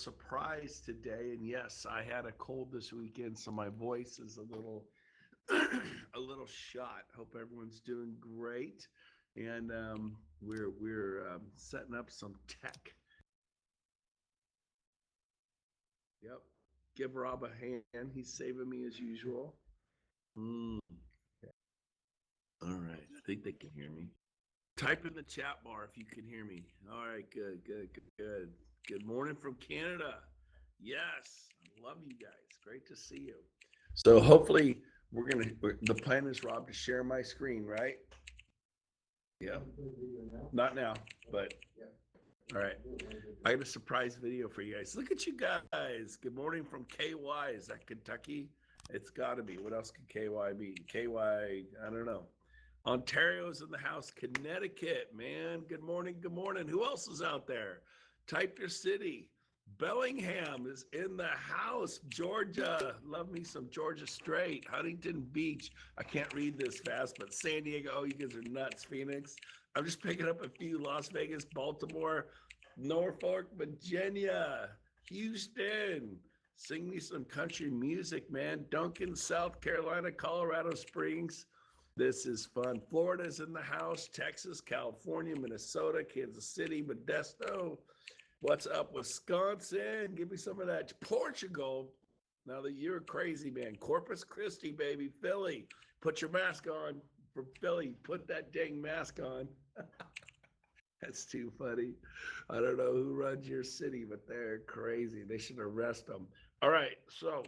surprise today. And yes, I had a cold this weekend, so my voice is a little a little shot. Hope everyone's doing great. And we're setting up some tech. Yep. Give Rob a hand. He's saving me as usual. Mm. All right. I think they can hear me. Type in the chat bar if you can hear me. All right. Good. Good morning from Canada. Yes. I love you guys. Great to see you. So hopefully the plan is, Rob, to share my screen, right? Yeah. Not now, but all right. I got a surprise video for you guys. Look at you guys. Good morning from KY. Is that Kentucky? It's got to be. What else could KY be? KY, I don't know. Ontario's in the house. Connecticut, man. Good morning. Good morning. Who else is out there? Type your city. Bellingham is in the house. Georgia. Love me some Georgia Strait. Huntington Beach. I can't read this fast, but San Diego. Oh, you guys are nuts. Phoenix. I'm just picking up a few. Las Vegas, Baltimore, Norfolk, Virginia, Houston. Sing me some country music, man. Duncan, South Carolina, Colorado Springs. This is fun. Florida's in the house. Texas, California, Minnesota, Kansas City, Modesto. What's up, Wisconsin? Give me some of that. Portugal. Now that you're crazy, man. Corpus Christi, baby. Philly. Put your mask on. For Philly, put that dang mask on. That's too funny. I don't know who runs your city, but they're crazy. They should arrest them. All right, so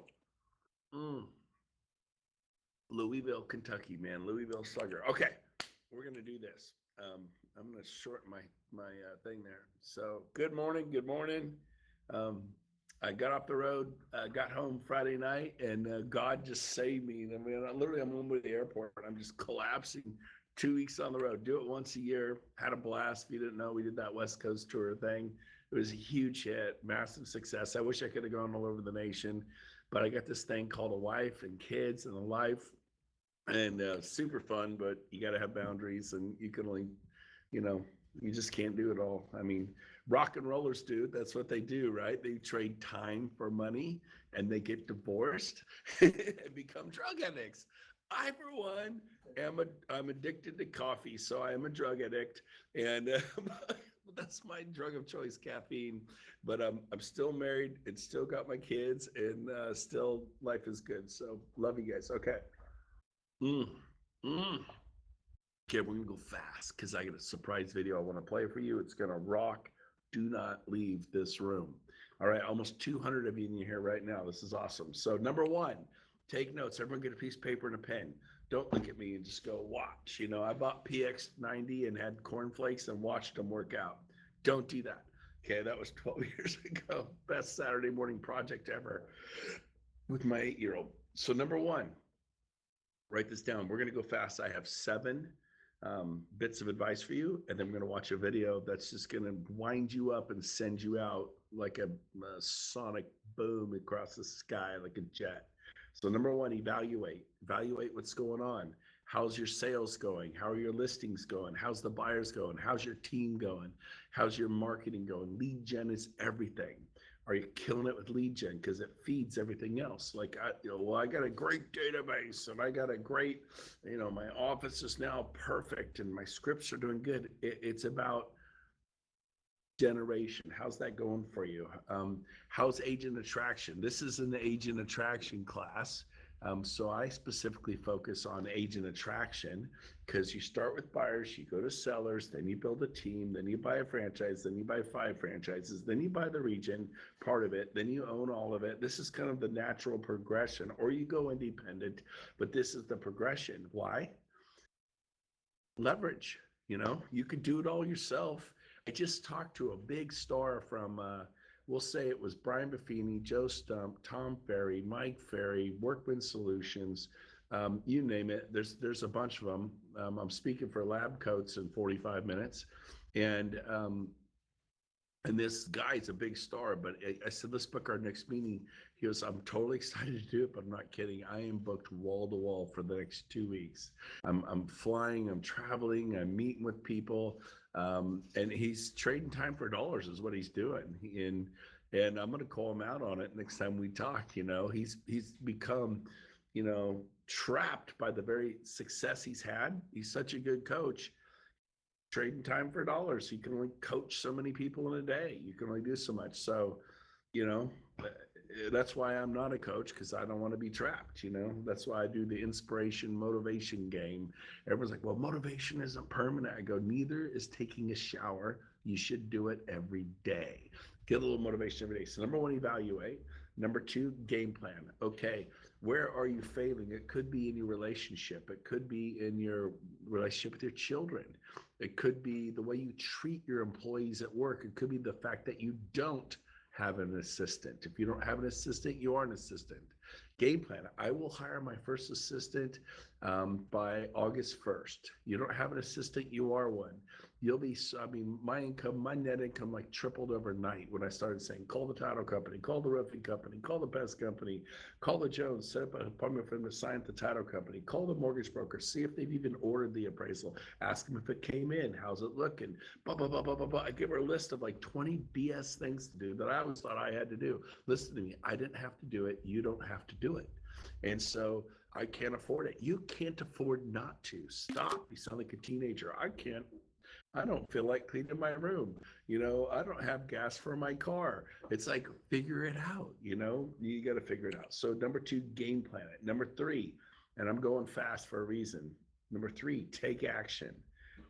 Louisville, Kentucky, man. Louisville Slugger. Okay, we're gonna do this. I'm gonna shorten my thing there. So good morning, good morning. Um, I got off the road, got home Friday night, and God just saved me. I mean, I'm on my way to the airport, and I'm just collapsing. 2 weeks on the road. Do it once a year. Had a blast. If you didn't know, we did that West Coast tour thing. It was a huge hit, massive success. I wish I could have gone all over the nation, but I got this thing called a wife and kids and a life, and super fun. But you got to have boundaries, and you can only, you know, you just can't do it all. I mean, rock and rollers do. That's what they do, right? They trade time for money, and they get divorced and become drug addicts. I, for one, I'm addicted to coffee, so I am a drug addict, and that's my drug of choice, caffeine. But I'm still married and still got my kids, and still life is good. So love you guys. Okay. Mm, mm. Okay, we're gonna go fast because I got a surprise video I want to play for you. It's gonna rock. Do not leave this room. All right, almost 200 of you in here right now. This is awesome. So number one, take notes. Everyone get a piece of paper and a pen. Don't look at me and just go watch. You know, I bought PX90 and had cornflakes and watched them work out. Don't do that. Okay, that was 12 years ago. Best Saturday morning project ever with my 8-year-old. So number one, write this down. We're going to go fast. I have 7 bits of advice for you, and then we're going to watch a video that's just going to wind you up and send you out like a sonic boom across the sky like a jet. So number one, evaluate what's going on. How's your sales going? How are your listings going? How's the buyers going? How's your team going? How's your marketing going? Lead gen is everything. Are you killing it with lead gen? Because it feeds everything else. Like, I got a great database, and I got a great, my office is now perfect, and my scripts are doing good. It's about generation. How's that going for you? How's agent attraction? This is an agent attraction class. So I specifically focus on agent attraction because you start with buyers, you go to sellers, then you build a team, then you buy a franchise, then you buy 5 franchises, then you buy the region part of it, then you own all of it. This is kind of the natural progression, or you go independent, but this is the progression. Why? Leverage. You could do it all yourself. I just talked to a big star from we'll say it was Brian Buffini, Joe Stump, Tom Ferry, Mike Ferry, Workman Solutions, you name it. There's a bunch of them. I'm speaking for Lab Coats in 45 minutes, and this guy's a big star. But I said, let's book our next meeting. He goes, I'm totally excited to do it, but I'm not kidding. I am booked wall to wall for the next 2 weeks. I'm flying, I'm traveling, I'm meeting with people. And he's trading time for dollars is what he's doing. And I'm going to call him out on it next time we talk. He's become, trapped by the very success he's had. He's such a good coach. Trading time for dollars. You can only coach so many people in a day. You can only do so much. So, you know, that's why I'm not a coach, because I don't want to be trapped. That's why I do the inspiration motivation game. Everyone's like, well, motivation isn't permanent. I go, neither is taking a shower. You should do it every day. Get a little motivation every day. So number one, evaluate. Number two, game plan. Okay, where are you failing? It could be in your relationship. It could be in your relationship with your children. It could be the way you treat your employees at work. It could be the fact that you don't have an assistant. If you don't have an assistant, you are an assistant. Game plan. I will hire my first assistant by August 1st. You don't have an assistant, you are one. You'll be, my net income like tripled overnight when I started saying, call the title company, call the roofing company, call the pest company, call the Jones, set up an appointment for them to sign at the title company, call the mortgage broker, see if they've even ordered the appraisal, ask them if it came in, how's it looking, blah, blah, blah, blah, blah, blah. I give her a list of like 20 BS things to do that I always thought I had to do. Listen to me, I didn't have to do it. You don't have to do it. And so I can't afford it. You can't afford not to. Stop. You sound like a teenager. I don't feel like cleaning my room. I don't have gas for my car. It's like, figure it out. You got to figure it out. So number two, game plan it. Number three, and I'm going fast for a reason. Number three, take action.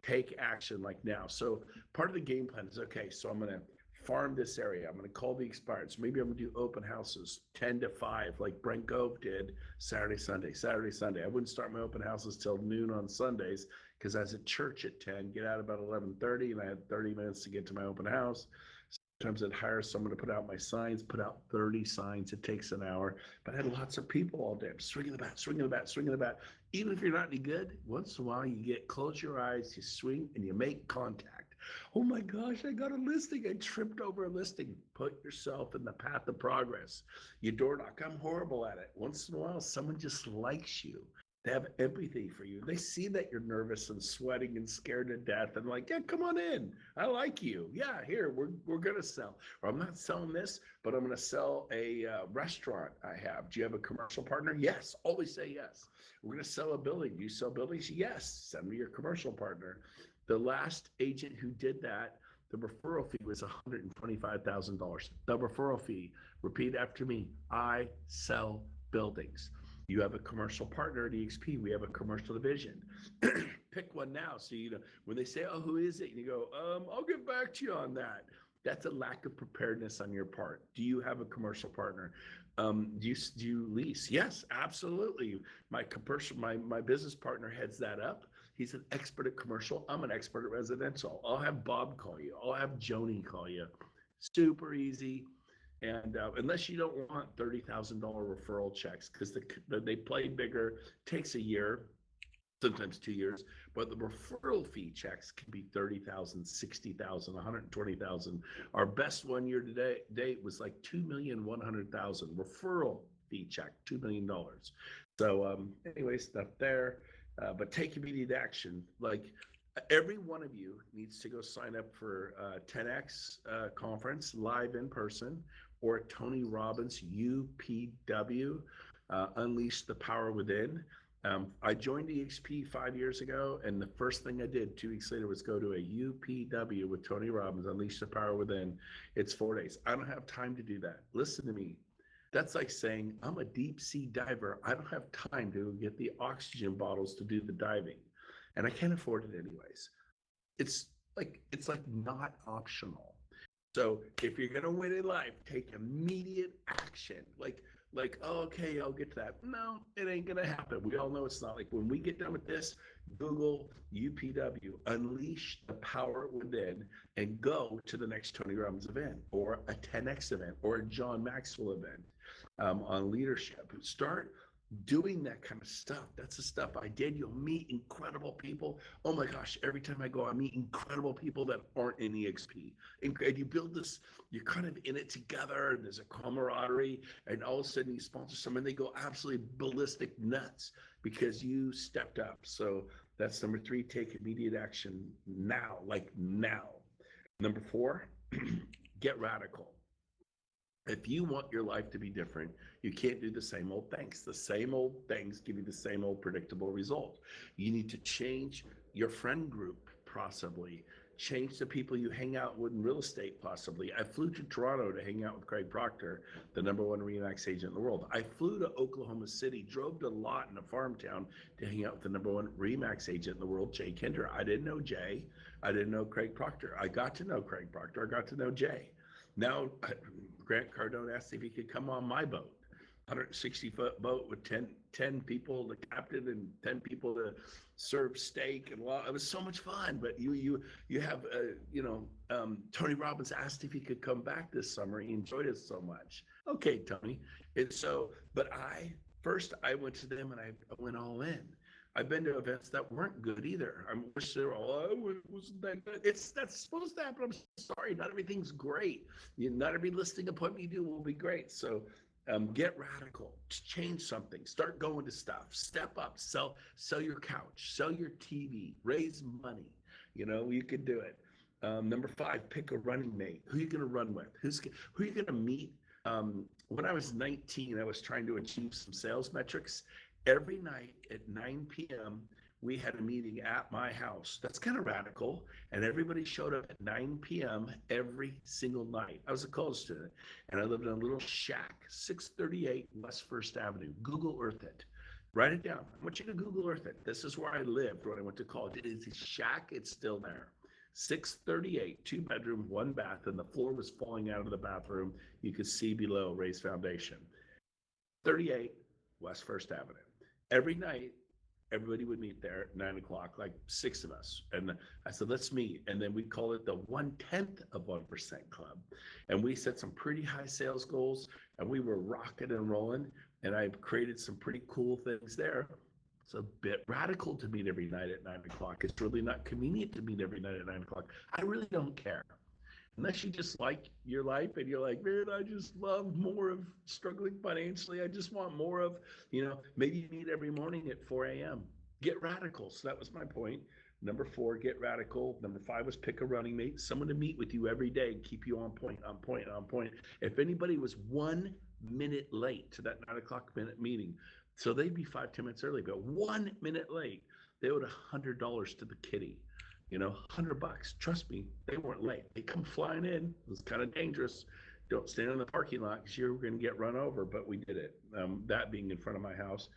Take action like now. So part of the game plan is, okay, so I'm going to farm this area. I'm going to call the expired. So maybe I'm going to do open houses 10 to 5 like Brent Gove did Saturday, Sunday. I wouldn't start my open houses till noon on Sundays because I was at church at 10, get out about 11:30, and I had 30 minutes to get to my open house. Sometimes I'd hire someone to put out my signs, put out 30 signs. It takes an hour, but I had lots of people all day. I'm swinging the bat, swinging the bat, swinging the bat. Even if you're not any good, once in a while close your eyes, you swing, and you make contact. Oh my gosh, I got a listing. I tripped over a listing. Put yourself in the path of progress. You door knock. I'm horrible at it. Once in a while, someone just likes you. They have empathy for you. They see that you're nervous and sweating and scared to death and like, yeah, come on in. I like you. Yeah, here, we're going to sell. Or I'm not selling this, but I'm going to sell a restaurant I have. Do you have a commercial partner? Yes. Always say yes. We're going to sell a building. Do you sell buildings? Yes. Send me your commercial partner. The last agent who did that, the referral fee was $125,000. The referral fee. Repeat after me. I sell buildings. You have a commercial partner at EXP. We have a commercial division. Pick one now. So, when they say, oh, who is it? And you go, I'll get back to you on that. That's a lack of preparedness on your part. Do you have a commercial partner? Do you lease? Yes, absolutely. My business partner heads that up. He's an expert at commercial. I'm an expert at residential. I'll have Bob call you. I'll have Joni call you. Super easy. And unless you don't want $30,000 referral checks, because they play bigger, takes a year, sometimes 2 years, but the referral fee checks can be 30,000, 60,000, 120,000. Our best 1 year to date was like 2,100,000 referral fee check, $2 million. So anyway, stuff there, but take immediate action. Like every one of you needs to go sign up for 10X conference live in person, or Tony Robbins UPW, Unleash the Power Within. I joined EXP 5 years ago, and the first thing I did 2 weeks later was go to a UPW with Tony Robbins, Unleash the Power Within. It's 4 days. I don't have time to do that. Listen to me. That's like saying, I'm a deep sea diver. I don't have time to get the oxygen bottles to do the diving, and I can't afford it anyways. It's like not optional. So if you're gonna win in life, take immediate action. Like, oh, okay, I'll get to that. No, it ain't gonna happen. We all know it's not. Like when we get done with this, Google UPW, Unleash the Power Within, and go to the next Tony Robbins event, or a 10X event, or a John Maxwell event on leadership. Start doing that kind of stuff. That's the stuff I did. You'll meet incredible people. Oh my gosh, every time I go, I meet incredible people that aren't in EXP. And you build this, you're kind of in it together, and there's a camaraderie, and all of a sudden you sponsor someone, they go absolutely ballistic nuts because you stepped up. So that's number 3, take immediate action now, like now. Number 4, get radical. If you want your life to be different, you can't do the same old things. The same old things give you the same old predictable result. You need to change your friend group, possibly. Change the people you hang out with in real estate, possibly. I flew to Toronto to hang out with Craig Proctor, the #1 Remax agent in the world. I flew to Oklahoma City, drove to Lawton, a farm town, to hang out with the #1 Remax agent in the world, Jay Kinder. I didn't know Jay. I didn't know Craig Proctor. I got to know Craig Proctor. I got to know Jay. Now, Grant Cardone asked if he could come on my boat, 160-foot boat with 10 people, the captain, and 10 people to serve steak and law. It was so much fun. But you have Tony Robbins asked if he could come back this summer. He enjoyed it so much. Okay, Tony. And so, but I went to them and I went all in. I've been to events that weren't good either. I wish they were all, oh, it wasn't that good. That's supposed to happen. I'm sorry, not everything's great. Not every listing appointment you do will be great. So get radical, change something, start going to stuff, step up, sell your couch, sell your TV, raise money. You could do it. Number 5, pick a running mate. Who are you going to run with? Who are you going to meet? When I was 19, I was trying to achieve some sales metrics. Every night at 9 p.m., we had a meeting at my house. That's kind of radical. And everybody showed up at 9 p.m. every single night. I was a college student, and I lived in a little shack, 638 West First Avenue. Google Earth it. Write it down. I want you to Google Earth it. This is where I lived when I went to college. It is a shack. It's still there. 638, 2-bedroom, 1-bath, and the floor was falling out of the bathroom. You could see below, raised foundation. 38 West First Avenue. Every night, everybody would meet there at 9 o'clock, like 6 of us. And I said, let's meet. And then we call it the 1/10 of 1% Club. And we set some pretty high sales goals, and we were rocking and rolling. And I've created some pretty cool things there. It's a bit radical to meet every night at 9 o'clock. It's really not convenient to meet every night at 9 o'clock. I really don't care. Unless you just like your life and you're like, man, I just love more of struggling financially. I just want more of, maybe you meet every morning at 4 a.m. Get radical. So that was my point. Number 4, get radical. Number 5 was pick a running mate, someone to meet with you every day and keep you on point, on point, on point. If anybody was 1 minute late to that 9 o'clock minute meeting, so they'd be 5-10 minutes early, but 1 minute late, they owed $100 to the kitty. $100. Trust me, they weren't late. They come flying in. It was kind of dangerous. Don't stand in the parking lot because you're going to get run over, but we did it. That being in front of my house.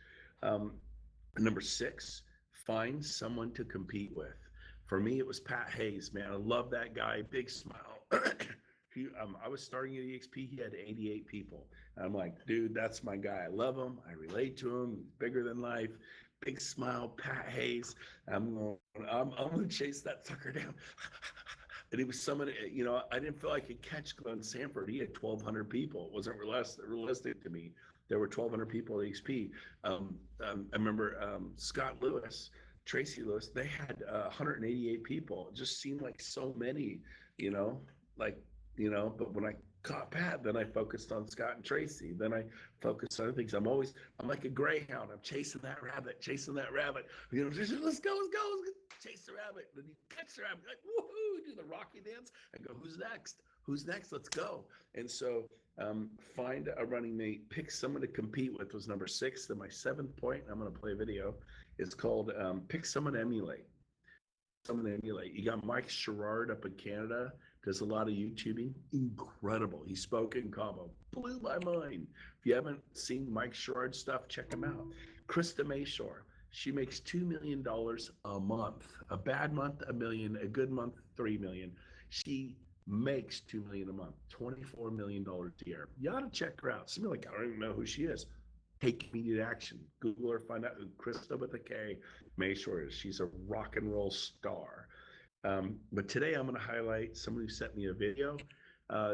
Number 6, find someone to compete with. For me, it was Pat Hayes, man. I love that guy. Big smile. I was starting at EXP. He had 88 people. I'm like, dude, that's my guy. I love him. I relate to him. He's bigger than life. Big smile, Pat Hayes. I'm going to chase that sucker down. And he was someone, I didn't feel I could catch Glenn Sanford. He had 1,200 people. It wasn't realistic to me. There were 1,200 people at EXP. I remember Scott Lewis, Tracy Lewis, they had 188 people. It just seemed like so many, but when I caught Pat, then I focused on Scott and Tracy. Then I focused on other things. I'm like a greyhound. I'm chasing that rabbit. Let's go. Chase the rabbit. Then you catch the rabbit, like, woohoo, do the Rocky dance and go, who's next? Let's go. And so find a running mate, pick someone to compete with was number 6. Then my 7th point, I'm going to play a video. It's called pick someone to emulate. You got Mike Sherrard up in Canada, does a lot of YouTubing. Incredible. He spoke in Cabo. Blew my mind. If you haven't seen Mike Sherrard's stuff, check him out. Krista Mayshore. She makes $2 million a month. A bad month, $1 million. A good month, $3 million. She makes $2 million a month, $24 million a year. You ought to check her out. Somebody like, I don't even know who she is. Take immediate action. Google her, find out who Krista with a K Mayshore is. She's a rock and roll star. But today I'm going to highlight someone who sent me a video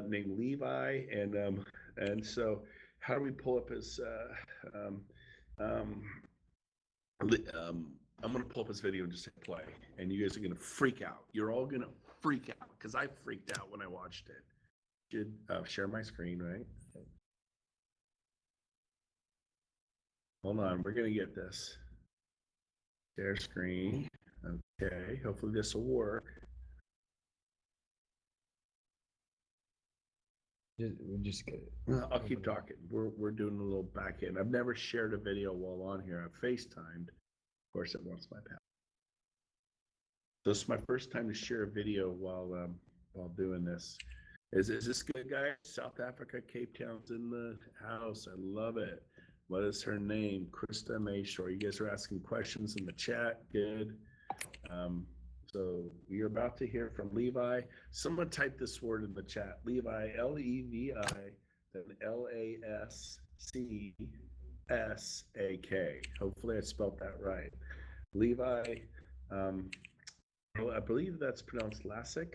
named Levi, and so how do we pull up his? I'm going to pull up his video and just hit play, and you guys are going to freak out. You're all going to freak out because I freaked out when I watched it. Should share my screen, right? Hold on, we're going to get this. Share screen. Okay, hopefully this will work. We just get it. I'll keep talking. We're doing a little back end. I've never shared a video while on here. I've FaceTimed. Of course, it wants my password. This is my first time to share a video while doing this. Is this good, guy? South Africa, Cape Town's in the house. I love it. What is her name? Krista Mayshore. You guys are asking questions in the chat. Good. So you're about to hear from Levi. Someone type this word in the chat. Levi, Levi, then Lascsak. Hopefully I spelled that right. Levi, I believe that's pronounced Lassick.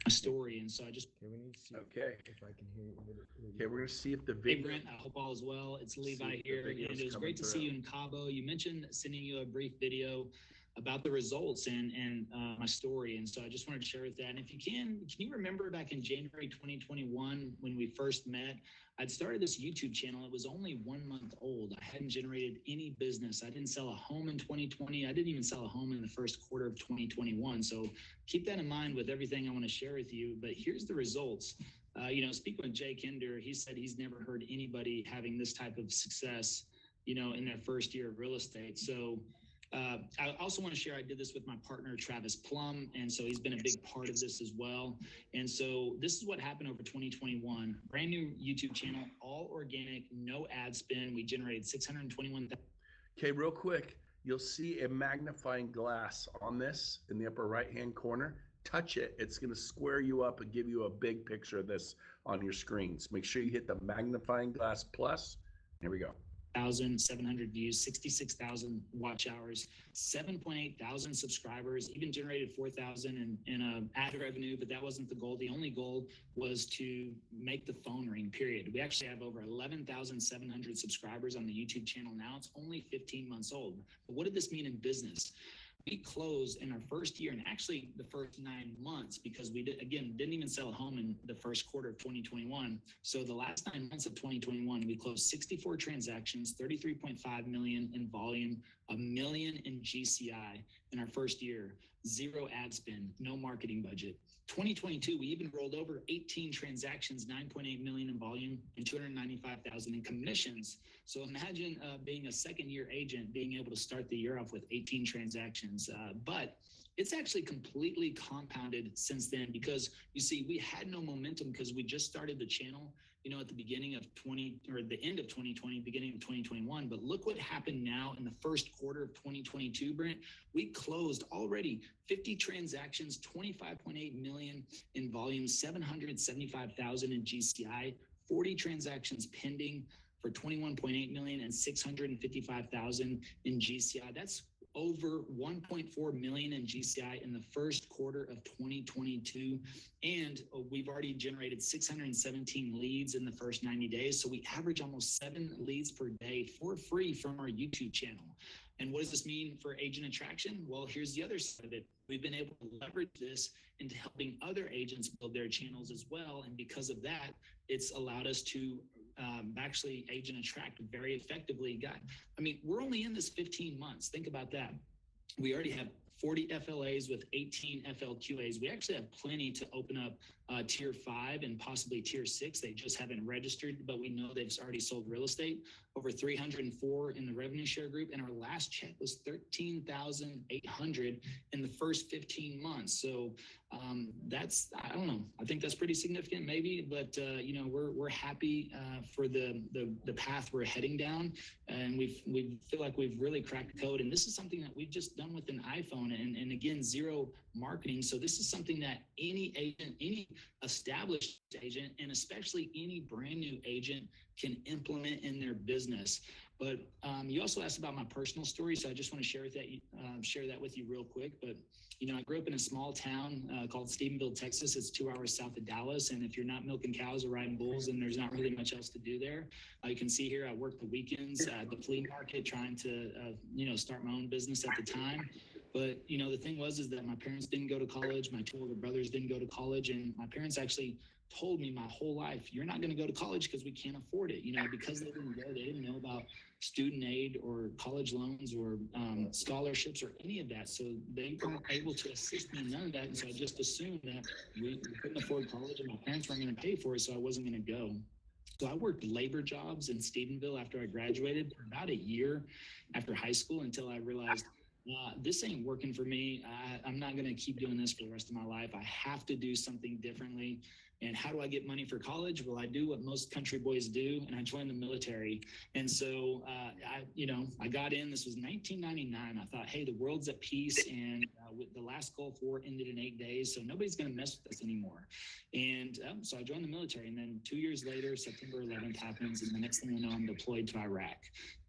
Story, and so I just Okay, we need to see Okay. if I can hear it. Okay, we're gonna see if the Hey video. Brent, I hope all is well. It's See Levi if the here, video's and it was coming great to see through. you in Cabo. You mentioned sending you a brief video about the results and my story, and so I just wanted to share with that. And if you can you remember back in January 2021 when we first met? I'd started this YouTube channel. It was only 1 month old. I hadn't generated any business. I didn't sell a home in 2020. I didn't even sell a home in the first quarter of 2021. So keep that in mind with everything I want to share with you. But here's the results. Speaking with Jay Kinder, he said he's never heard anybody having this type of success, in their first year of real estate. So I also want to share, I did this with my partner, Travis Plum. And so he's been a big part of this as well. And so this is what happened over 2021, brand new YouTube channel, all organic, no ad spend. We generated 621,000. Okay, real quick, you'll see a magnifying glass on this in the upper right-hand corner. Touch it. It's going to square you up and give you a big picture of this on your screens. Make sure you hit the magnifying glass plus. Here we go. 1,700 views, 66,000 watch hours, 7.8 thousand subscribers, even generated 4,000 in ad revenue, but that wasn't the goal. The only goal was to make the phone ring, period. We actually have over 11,700 subscribers on the YouTube channel now. It's only 15 months old. But what did this mean in business? We closed in our first year, and actually the first 9 months, because we didn't even sell a home in the first quarter of 2021. So the last 9 months of 2021, we closed 64 transactions, 33.5 million in volume, $1 million in GCI in our first year, 0 ad spend, no marketing budget. 2022, we even rolled over 18 transactions, 9.8 million in volume and 295,000 in commissions. So imagine being a second-year agent, being able to start the year off with 18 transactions. But it's actually completely compounded since then, because you see, we had no momentum because we just started the channel, at the beginning of the end of 2020, beginning of 2021. But look what happened now in the first quarter of 2022, Brent. We closed already 50 transactions, 25.8 million in volume, 775,000 in GCI, 40 transactions pending for 21.8 million and 655,000 in GCI. That's over 1.4 million in GCI in the first quarter of 2022. And we've already generated 617 leads in the first 90 days. So we average almost 7 leads per day for free from our YouTube channel. And what does this mean for agent attraction? Well, here's the other side of it. We've been able to leverage this into helping other agents build their channels as well. And because of that, it's allowed us to actually agent attract very effectively. We're only in this 15 months. Think about that. We already have 40 FLAs with 18 FLQAs. We actually have plenty to open up tier 5 and possibly tier 6. They just haven't registered, but we know they've already sold real estate. Over 304 in the revenue share group. And our last check was 13,800 in the first 15 months. So that's, I don't know, I think that's pretty significant maybe, but we're happy for the path we're heading down. And we feel like we've really cracked the code. And this is something that we've just done with an iPhone, and again, 0 marketing. So this is something that any agent, any established agent, and especially any brand new agent can implement in their business. But you also asked about my personal story, so I just want to share that with you real quick. But I grew up in a small town called Stephenville, Texas. It's 2 hours south of Dallas, and if you're not milking cows or riding bulls, then there's not really much else to do there. You can see here I worked the weekends at the flea market, trying to start my own business at the time. But, the thing was, is that my parents didn't go to college. My two older brothers didn't go to college. And my parents actually told me my whole life, you're not going to go to college because we can't afford it. Because they didn't go, they didn't know about student aid or college loans or scholarships or any of that. So they weren't able to assist me in none of that. And so I just assumed that we couldn't afford college and my parents weren't going to pay for it. So I wasn't going to go. So I worked labor jobs in Stephenville after I graduated for about a year after high school until I realized this ain't working for me. I'm not going to keep doing this for the rest of my life. I have to do something differently. And how do I get money for college? Well, I do what most country boys do, and I joined the military. And so, I got in. This was 1999. I thought, hey, the world's at peace, and with the last Gulf War ended in 8 days, so nobody's going to mess with us anymore. And so I joined the military. And then 2 years later, September 11th happens, and the next thing I know, I'm deployed to Iraq.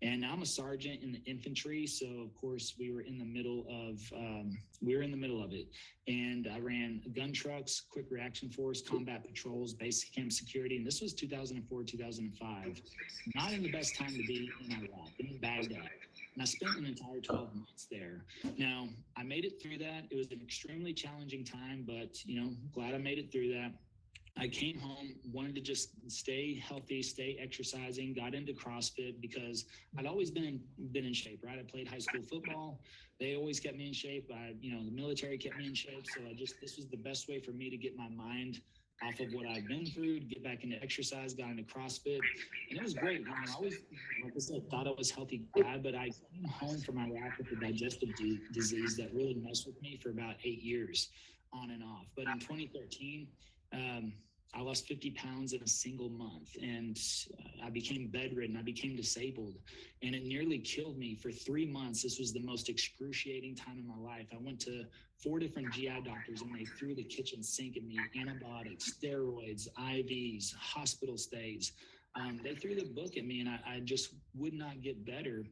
And now I'm a sergeant in the infantry. So of course we were in the middle of it. And I ran gun trucks, quick reaction force, combat patrols, base camp security. And this was 2004, 2005. Not in the best time to be in Iraq, in Baghdad. And I spent an entire 12 months there. Now, I made it through that. It was an extremely challenging time, but, glad I made it through that. I came home, wanted to just stay healthy, stay exercising, got into CrossFit because I'd always been in shape, right? I played high school football. They always kept me in shape. The military kept me in shape. So this was the best way for me to get my mind off of what I've been through, to get back into exercise, got into CrossFit. And it was great. I always, like I said, thought I was a healthy guy, but I came home from Iraq with a digestive disease that really messed with me for about 8 years on and off. But in 2013, I lost 50 pounds in a single month, and I became bedridden. I became disabled, and it nearly killed me for 3 months. This was the most excruciating time in my life. I went to 4 different GI doctors, and they threw the kitchen sink at me: antibiotics, steroids, IVs, hospital stays. They threw the book at me, and I just would not get better.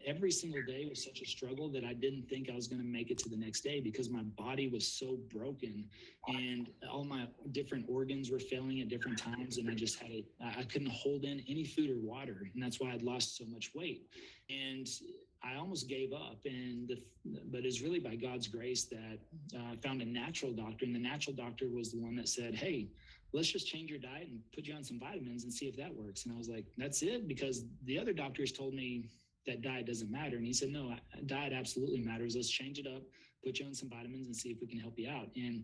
Every single day was such a struggle that I didn't think I was going to make it to the next day because my body was so broken and all my different organs were failing at different times. And I couldn't hold in any food or water. And that's why I'd lost so much weight. And I almost gave up. But it's really by God's grace that I found a natural doctor. And the natural doctor was the one that said, hey, let's just change your diet and put you on some vitamins and see if that works. And I was like, that's it? Because the other doctors told me that diet doesn't matter. And he said, no, diet absolutely matters. Let's change it up, put you on some vitamins and see if we can help you out. And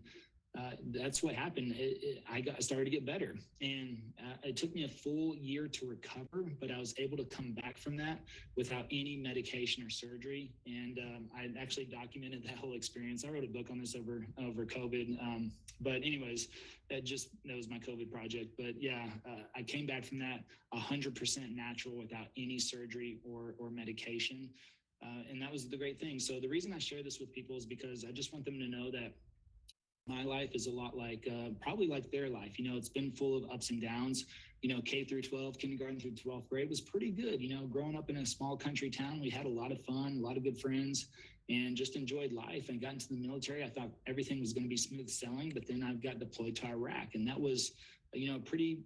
that's what happened. I started to get better, and it took me a full year to recover, but I was able to come back from that without any medication or surgery. And I actually documented that whole experience. I wrote a book on this over COVID. But anyways, that was my COVID project. But yeah, I came back from that 100% natural without any surgery or medication. And that was the great thing. So the reason I share this with people is because I just want them to know that my life is a lot like probably like their life. It's been full of ups and downs. K through 12, kindergarten through 12th grade was pretty good. Growing up in a small country town, we had a lot of fun, a lot of good friends, and just enjoyed life. And got into the military. I thought everything was going to be smooth sailing, but then I got deployed to Iraq, and that was pretty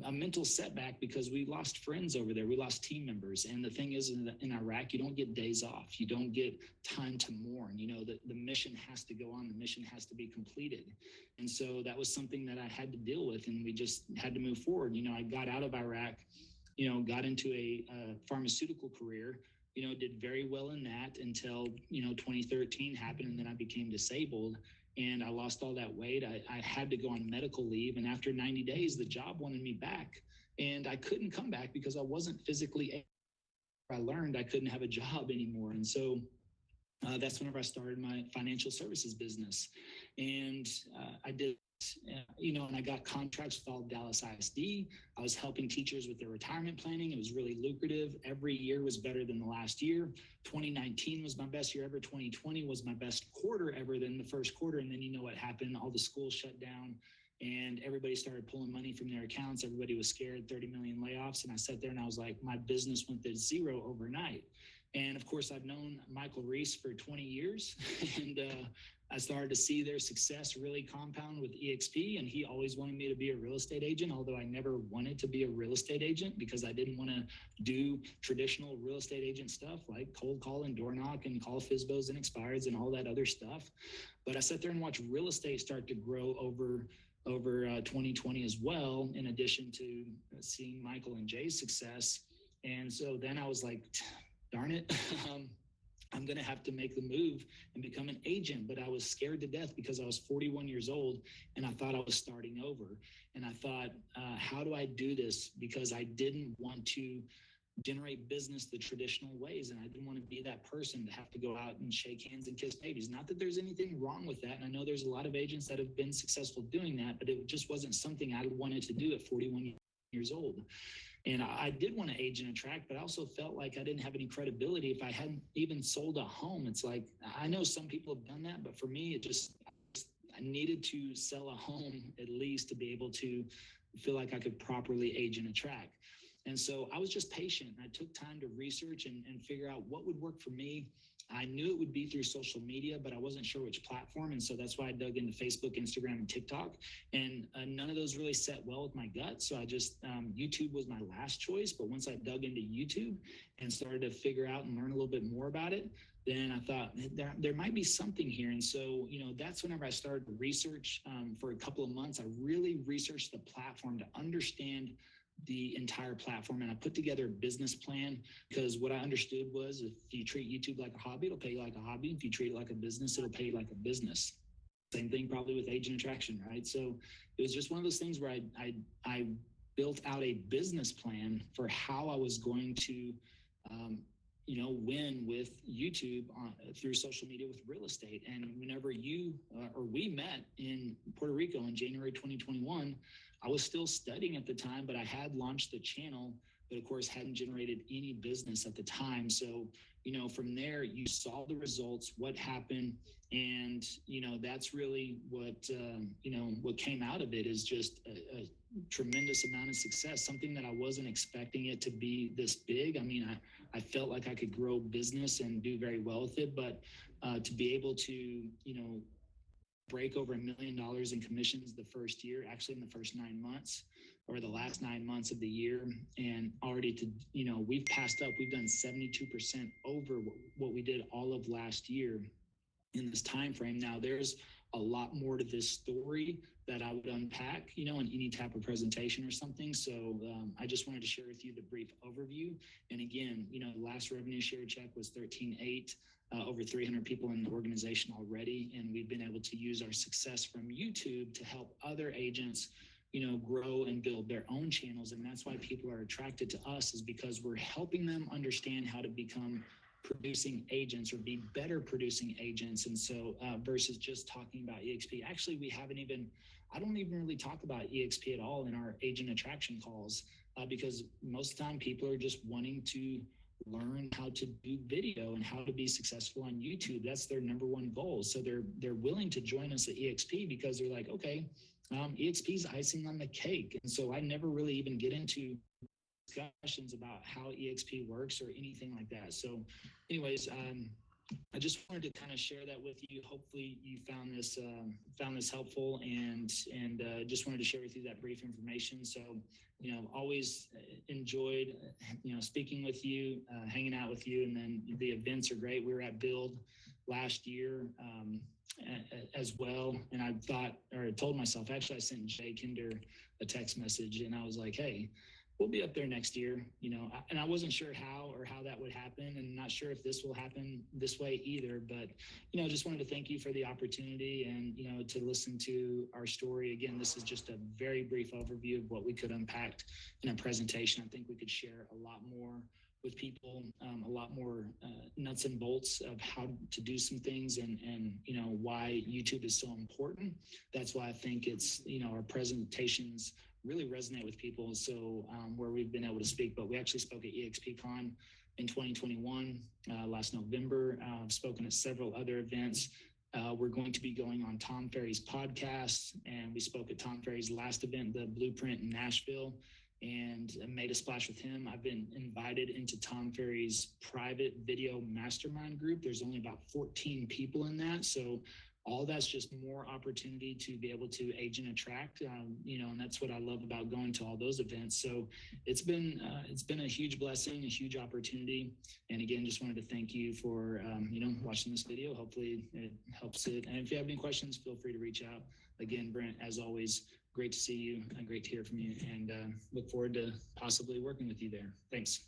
a mental setback because we lost friends over there. We lost team members. And the thing is, in Iraq, you don't get days off. You don't get time to mourn. The mission has to go on. The mission has to be completed. And so that was something that I had to deal with, and we just had to move forward. I got out of Iraq, got into a pharmaceutical career, did very well in that until, 2013 happened, and then I became disabled. And I lost all that weight. I had to go on medical leave. And after 90 days, the job wanted me back. And I couldn't come back because I wasn't physically able. I learned I couldn't have a job anymore. And so that's whenever I started my financial services business. And I did, and I got contracts with all of Dallas ISD. I was helping teachers with their retirement planning. It was really lucrative. Every year was better than the last year. 2019 was my best year ever. 2020 was my best quarter ever than the first quarter. And then you know what happened? All the schools shut down and everybody started pulling money from their accounts. Everybody was scared, 30 million layoffs. And I sat there and I was like, my business went to zero overnight. And of course, I've known Michael Reese for 20 years. And I started to see their success really compound with EXP, and he always wanted me to be a real estate agent, although I never wanted to be a real estate agent because I didn't want to do traditional real estate agent stuff like cold call and door knock and call FSBOs and expireds and all that other stuff. But I sat there and watched real estate start to grow over 2020 as well, in addition to seeing Michael and Jay's success. And so then I was like, darn it, I'm going to have to make the move and become an agent. But I was scared to death because I was 41 years old and I thought I was starting over. And I thought, how do I do this? Because I didn't want to generate business the traditional ways. And I didn't want to be that person to have to go out and shake hands and kiss babies. Not that there's anything wrong with that. And I know there's a lot of agents that have been successful doing that, but it just wasn't something I wanted to do at 41 years old. And I did want to age and attract, but I also felt like I didn't have any credibility if I hadn't even sold a home. It's like, I know some people have done that, but for me, I needed to sell a home at least to be able to feel like I could properly age and attract. And so I was just patient. I took time to research and figure out what would work for me. I knew it would be through social media, but I wasn't sure which platform. And so that's why I dug into Facebook, Instagram, and TikTok. And none of those really set well with my gut. So I just, YouTube was my last choice. But once I dug into YouTube and started to figure out and learn a little bit more about it, then I thought there might be something here. And so, that's whenever I started to research for a couple of months. I really researched the platform to understand the entire platform, and I put together a business plan, because what I understood was if you treat YouTube like a hobby, it'll pay you like a hobby. If you treat it like a business, it'll pay you like a business. Same thing probably with age and attraction, right? So it was just one of those things where I built out a business plan for how I was going to win with YouTube through social media with real estate. And whenever we met in Puerto Rico in January 2021, I was still studying at the time, but I had launched the channel, but of course hadn't generated any business at the time. So, from there, you saw the results, what happened. And, that's really what came out of it is just a tremendous amount of success, something that I wasn't expecting it to be this big. I mean, I felt like I could grow business and do very well with it, but to be able to, break over $1 million in commissions the first year, actually in the first 9 months or the last 9 months of the year. And already we've passed up, we've done 72% over what we did all of last year in this time frame. Now there's a lot more to this story that I would unpack, in any type of presentation or something. So I just wanted to share with you the brief overview. And again, the last revenue share check was 13.8. Over 300 people in the organization already. And we've been able to use our success from YouTube to help other agents, grow and build their own channels. And that's why people are attracted to us, is because we're helping them understand how to become producing agents or be better producing agents. And so versus just talking about EXP, actually, I don't even really talk about EXP at all in our agent attraction calls because most of the time people are just wanting to learn how to do video and how to be successful on YouTube. That's their number one goal. So they're willing to join us at EXP because they're like, okay, EXP is icing on the cake. And so I never really even get into discussions about how EXP works or anything like that. So anyways, I just wanted to kind of share that with you. Hopefully you found this helpful, and just wanted to share with you that brief information. So, always enjoyed, speaking with you, hanging out with you. And then the events are great. We were at Build last year as well. And I told myself, actually, I sent Jay Kinder a text message and I was like, hey, we'll be up there next year, and I wasn't sure how that would happen, and not sure if this will happen this way either. But, just wanted to thank you for the opportunity and, to listen to our story. Again, this is just a very brief overview of what we could unpack in a presentation. I think we could share a lot more with people, a lot more nuts and bolts of how to do some things and why YouTube is so important. That's why I think it's, our presentations really resonate with people. So where we've been able to speak, but we actually spoke at EXPCon in 2021, last November. I've spoken at several other events. We're going to be going on Tom Ferry's podcast, and we spoke at Tom Ferry's last event, the Blueprint in Nashville, and made a splash with him. I've been invited into Tom Ferry's private video mastermind group. There's only about 14 people in that. So all that's just more opportunity to be able to agent attract, and that's what I love about going to all those events. So it's been a huge blessing, a huge opportunity. And again, just wanted to thank you for, watching this video. Hopefully it helps it. And if you have any questions, feel free to reach out. Again, Brent, as always, great to see you and great to hear from you, and look forward to possibly working with you there. Thanks.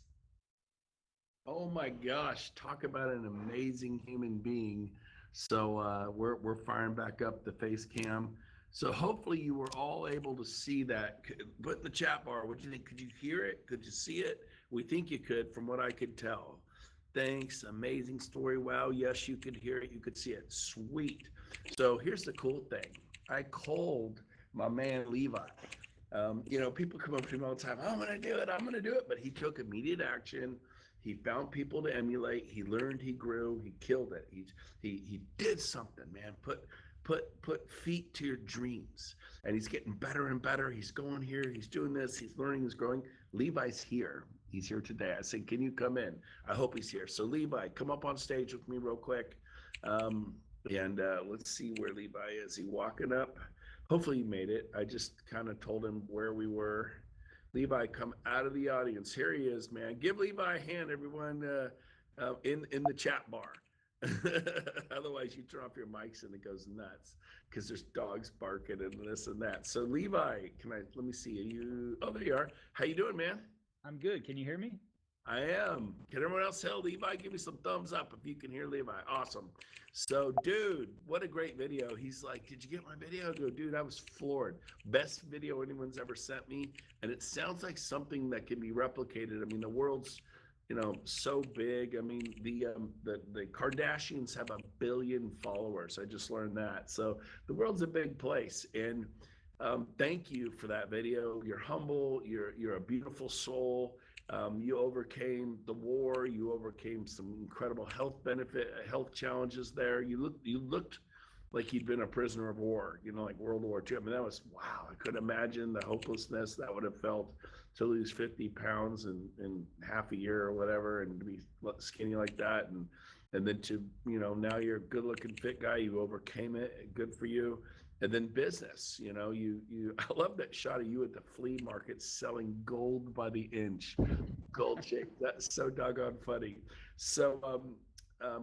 Oh my gosh, talk about an amazing human being. So we're firing back up the face cam. So hopefully you were all able to see that. Put in the chat bar, what do you think? Could you hear it? Could you see it? We think you could from what I could tell. Thanks, amazing story. Wow, yes, you could hear it, you could see it. Sweet. So here's the cool thing. I called my man Levi. People come up to me all the time, I'm gonna do it, but he took immediate action. He found people to emulate. He learned. He grew. He killed it. He did something, man. Put feet to your dreams, and he's getting better and better. He's going here. He's doing this. He's learning. He's growing. Levi's here. He's here today. I said, can you come in? I hope he's here. So Levi, come up on stage with me real quick, and let's see where Levi is. He walking up. Hopefully you made it. I just kind of told him where we were. Levi, come out of the audience. Here he is, man. Give Levi a hand, everyone, in the chat bar. Otherwise, you turn off your mics and it goes nuts because there's dogs barking and this and that. So Levi, let me see you. Oh, there you are. How you doing, man? I'm good. Can you hear me? I am. Can everyone else tell Levi? Give me some thumbs up if you can hear Levi. Awesome. So, dude, what a great video. He's like, did you get my video? I go, dude, I was floored. Best video anyone's ever sent me. And it sounds like something that can be replicated. I mean, the world's, so big. I mean, the Kardashians have 1 billion followers. I just learned that. So the world's a big place. And thank you for that video. You're humble. You're a beautiful soul. You overcame the war. You overcame some incredible health challenges there. You looked like you'd been a prisoner of war, like World War II. I mean, that was, wow. I couldn't imagine the hopelessness that would have felt to lose 50 pounds in half a year or whatever, and to be skinny like that. And then to, now you're a good looking fit guy. You overcame it. Good for you. And then business, I love that shot of you at the flea market selling gold by the inch, gold shape. That's so doggone funny. So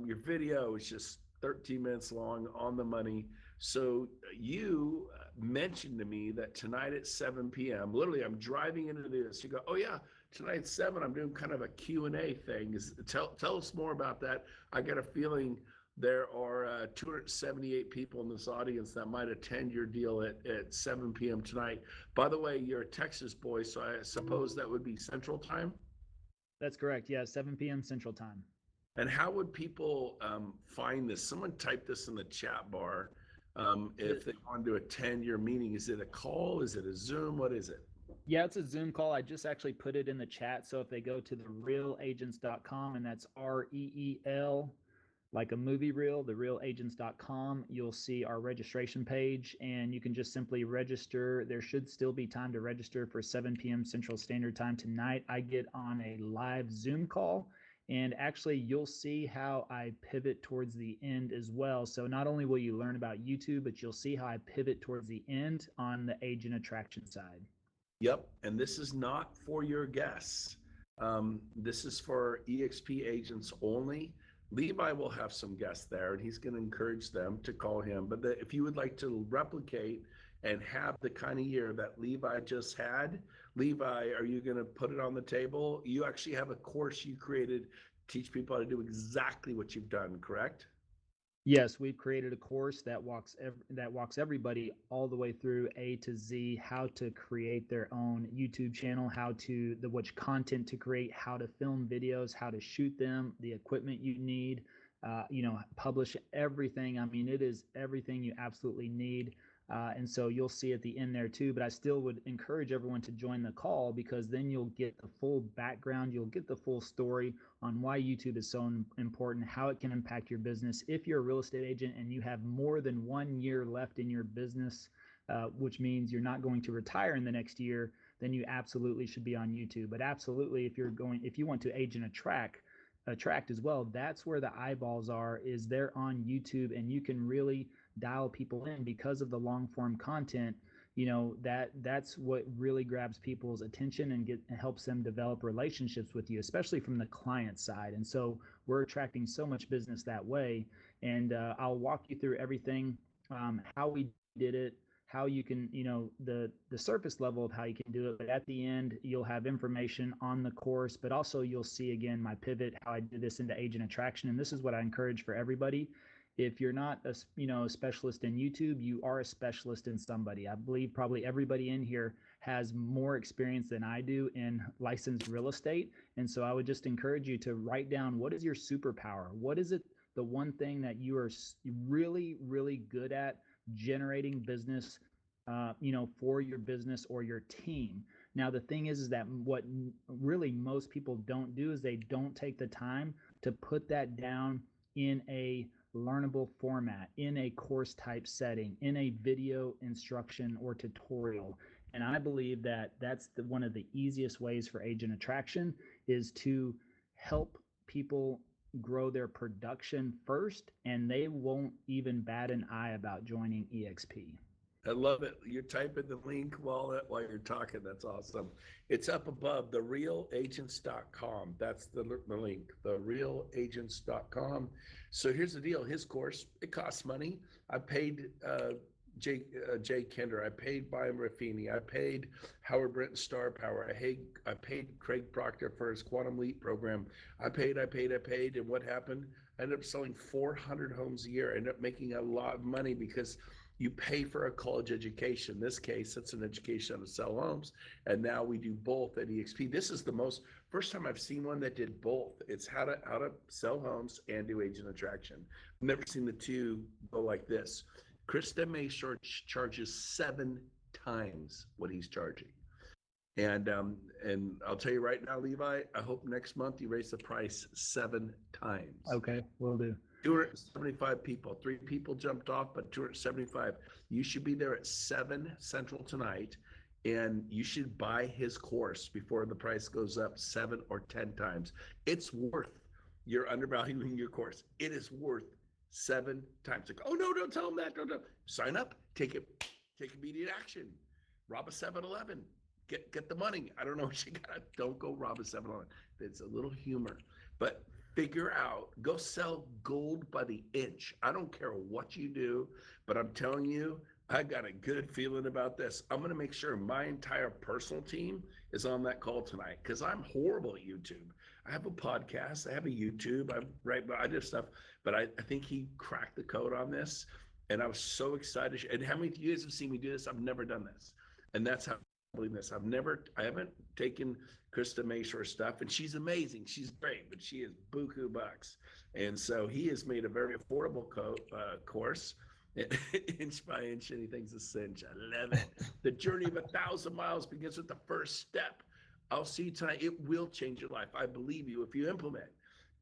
your video is just 13 minutes long, on the money. So you mentioned to me that tonight at 7 p.m., literally I'm driving into this. You go, oh yeah, tonight at 7, I'm doing kind of a Q&A thing. Tell us more about that. I got a feeling there are 278 people in this audience that might attend your deal at 7 p.m. tonight. By the way, you're a Texas boy, so I suppose that would be Central Time? That's correct. Yeah, 7 p.m. Central Time. And how would people find this? Someone type this in the chat bar if they want to attend your meeting. Is it a call? Is it a Zoom? What is it? Yeah, it's a Zoom call. I just actually put it in the chat. So if they go to therealagents.com, and that's REEL, like a movie reel, therealagents.com, you'll see our registration page, and you can just simply register. There should still be time to register for 7 p.m. Central Standard Time tonight. I get on a live Zoom call, and actually you'll see how I pivot towards the end as well. So not only will you learn about YouTube, but you'll see how I pivot towards the end on the agent attraction side. Yep, and this is not for your guests. This is for EXP agents only. Levi will have some guests there, and he's going to encourage them to call him. But if you would like to replicate and have the kind of year that Levi just had, Levi, are you going to put it on the table? You actually have a course you created to teach people how to do exactly what you've done, correct? Yes, we've created a course that walks everybody all the way through A to Z, how to create their own YouTube channel, which content to create, how to film videos, how to shoot them, the equipment you need, publish everything. I mean, it is everything you absolutely need. And so you'll see at the end there too, but I still would encourage everyone to join the call, because then you'll get the full background, you'll get the full story on why YouTube is so important, how it can impact your business. If you're a real estate agent and you have more than 1 year left in your business, which means you're not going to retire in the next year, then you absolutely should be on YouTube. But absolutely, if you want to agent attract as well, that's where the eyeballs are, is they're on YouTube, and you can really dial people in because of the long form content. That's what really grabs people's attention and helps them develop relationships with you, especially from the client side. And so we're attracting so much business that way. And I'll walk you through everything, how we did it, how you can, the surface level of how you can do it. But at the end, you'll have information on the course, but also you'll see again my pivot, how I do this into agent attraction. And this is what I encourage for everybody. If you're not a specialist in YouTube, you are a specialist in somebody. I believe probably everybody in here has more experience than I do in licensed real estate. And so I would just encourage you to write down, what is your superpower? What is it, the one thing that you are really, really good at generating business, for your business or your team? Now, the thing is that what really most people don't do is they don't take the time to put that down in a learnable format, in a course type setting, in a video instruction or tutorial. And I believe that that's one of the easiest ways for agent attraction is to help people grow their production first, and they won't even bat an eye about joining EXP. I love it. You're typing the link while you're talking. That's awesome. It's up above, therealagents.com. That's the link, therealagents.com. So here's the deal. His course, it costs money. I paid Jay Kinder. I paid Byron Raffini. I paid Howard Brent Star Power. I paid Craig Proctor for his Quantum Leap program. I paid. And what happened? I ended up selling 400 homes a year. I ended up making a lot of money because you pay for a college education. In this case, it's an education on to sell homes. And now we do both at EXP. This is the first time I've seen one that did both. It's how to sell homes and do agent attraction. I've never seen the two go like this. Krista Mayshore charges 7 times what he's charging. And I'll tell you right now, Levi, I hope next month you raise the price 7 times. Okay, will do. 275 people, 3 people jumped off, but 275. You should be there at 7 Central tonight, and you should buy his course before the price goes up 7 or 10 times. It's worth, you're undervaluing your course. It is worth 7 times. Like, oh no, don't tell him that. Don't. Sign up, take immediate action. Rob a 7-Eleven. Get the money. I don't know what you got. Don't go rob a 7-Eleven. It's a little humor, but figure out, go sell gold by the inch. I don't care what you do, but I'm telling you, I got a good feeling about this. I'm going to make sure my entire personal team is on that call tonight because I'm horrible at YouTube. I have a podcast. I have a YouTube. I do stuff, but I think he cracked the code on this. And I was so excited. And how many of you guys have seen me do this? I've never done this. And that's how I believe this. I haven't taken Krista Mayshore stuff, and she's amazing. She's great, but she is buku bucks. And so he has made a very affordable course, inch by inch, and he thinks it's a cinch. I love it. The journey of 1,000 miles begins with the first step. I'll see you tonight. It will change your life. I believe you if you implement.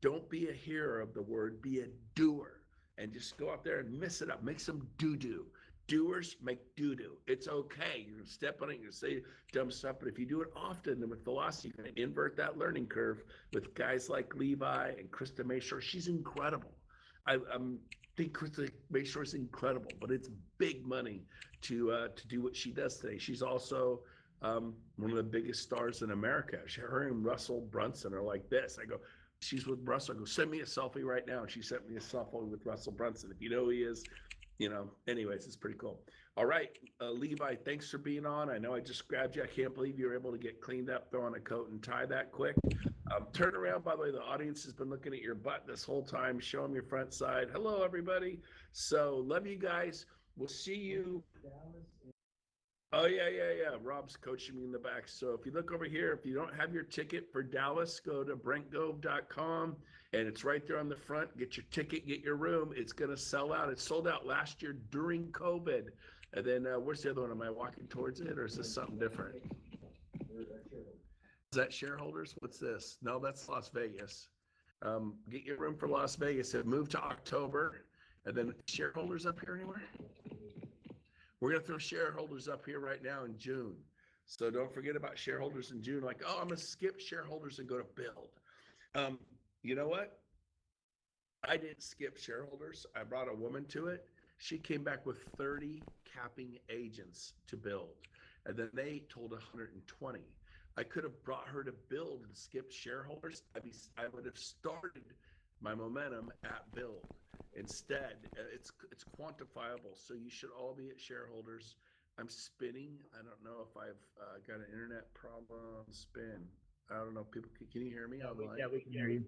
Don't be a hearer of the word, be a doer. And just go out there and mess it up. Make some doo-doo. Doers make doo-doo. It's okay. You're going to step on it. You're going to say dumb stuff. But if you do it often and with velocity, you're going to invert that learning curve with guys like Levi and Krista Mayshore. She's incredible. I think Krista Mayshore is incredible, but it's big money to do what she does today. She's also one of the biggest stars in America. Her and Russell Brunson are like this. I go, she's with Russell. I go, send me a selfie right now. And she sent me a selfie with Russell Brunson. If you know who he is, anyways, it's pretty cool. All right, Levi, thanks for being on. I know I just grabbed you. I can't believe you were able to get cleaned up, throw on a coat and tie that quick. Turn around, by the way, the audience has been looking at your butt this whole time. Show them your front side. Hello, everybody. So love you guys. We'll see you. Oh, yeah. Rob's coaching me in the back. So if you look over here, if you don't have your ticket for Dallas, go to brentgove.com, and it's right there on the front. Get your ticket, get your room. It's going to sell out. It sold out last year during COVID. And then where's the other one? Am I walking towards it, or is this something different? Is that shareholders? What's this? No, that's Las Vegas. Get your room for Las Vegas. It moved to October. And then shareholders up here anywhere? We're going to throw shareholders up here right now in June. So don't forget about shareholders in June. Like, oh, I'm going to skip shareholders and go to build. You know what? I didn't skip shareholders. I brought a woman to it. She came back with 30 capping agents to build, and then they told 120. I could have brought her to build and skipped shareholders. I would have started my momentum at build. Instead, it's quantifiable, so you should all be at shareholders. I'm spinning. I don't know if I've got an internet problem. Spin. I don't know. People, can you hear me online? Yeah, we can hear you.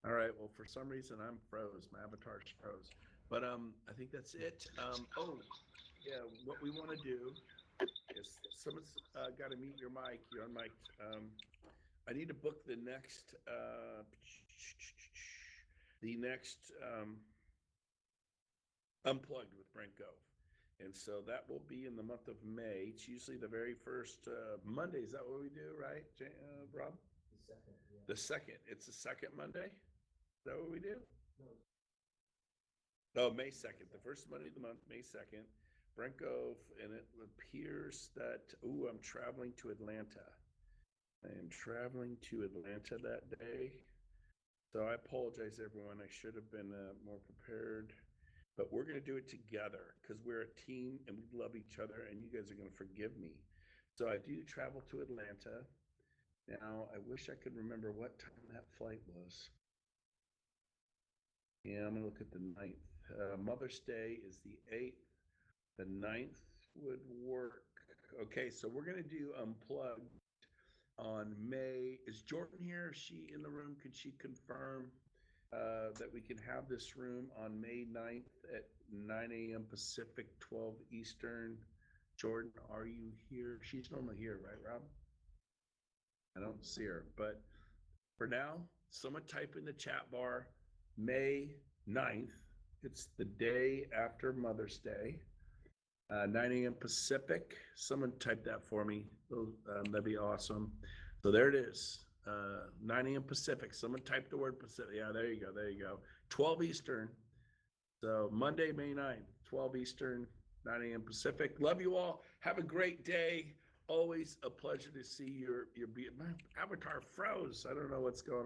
All right. Well, for some reason I'm froze. My avatar's froze. But I think that's it. Oh, yeah. What we want to do is someone's got to mute your mic. You're on mic. I need to book the next Unplugged with Brent Gove. And so that will be in the month of May. It's usually the very first Monday. Is that what we do, right, Rob? The second, yeah. The second. It's the second Monday. Is that what we do? Oh, May 2nd, the first Monday of the month, May 2nd, Brent Gove, and it appears that, I'm traveling to Atlanta. I am traveling to Atlanta that day. So I apologize, everyone. I should have been more prepared, but we're going to do it together because we're a team and we love each other, and you guys are going to forgive me. So I do travel to Atlanta. Now, I wish I could remember what time that flight was. Yeah, I'm going to look at the 9th. Mother's Day is the 8th. The 9th would work. Okay, so we're going to do Unplugged on May. Is Jordan here? Is she in the room? Could she confirm that we can have this room on May 9th at 9 a.m. Pacific, 12 Eastern? Jordan, are you here? She's normally here, right, Rob? I don't see her, but for now, someone type in the chat bar May 9th. It's the day after Mother's Day. 9 a.m. Pacific. Someone type that for me. That'd be awesome. So there it is. 9 a.m. Pacific. Someone type the word Pacific. Yeah, there you go. There you go. 12 Eastern. So Monday, May 9th, 12 Eastern, 9 a.m. Pacific. Love you all. Have a great day. Always a pleasure to see your my avatar froze. I don't know what's going on.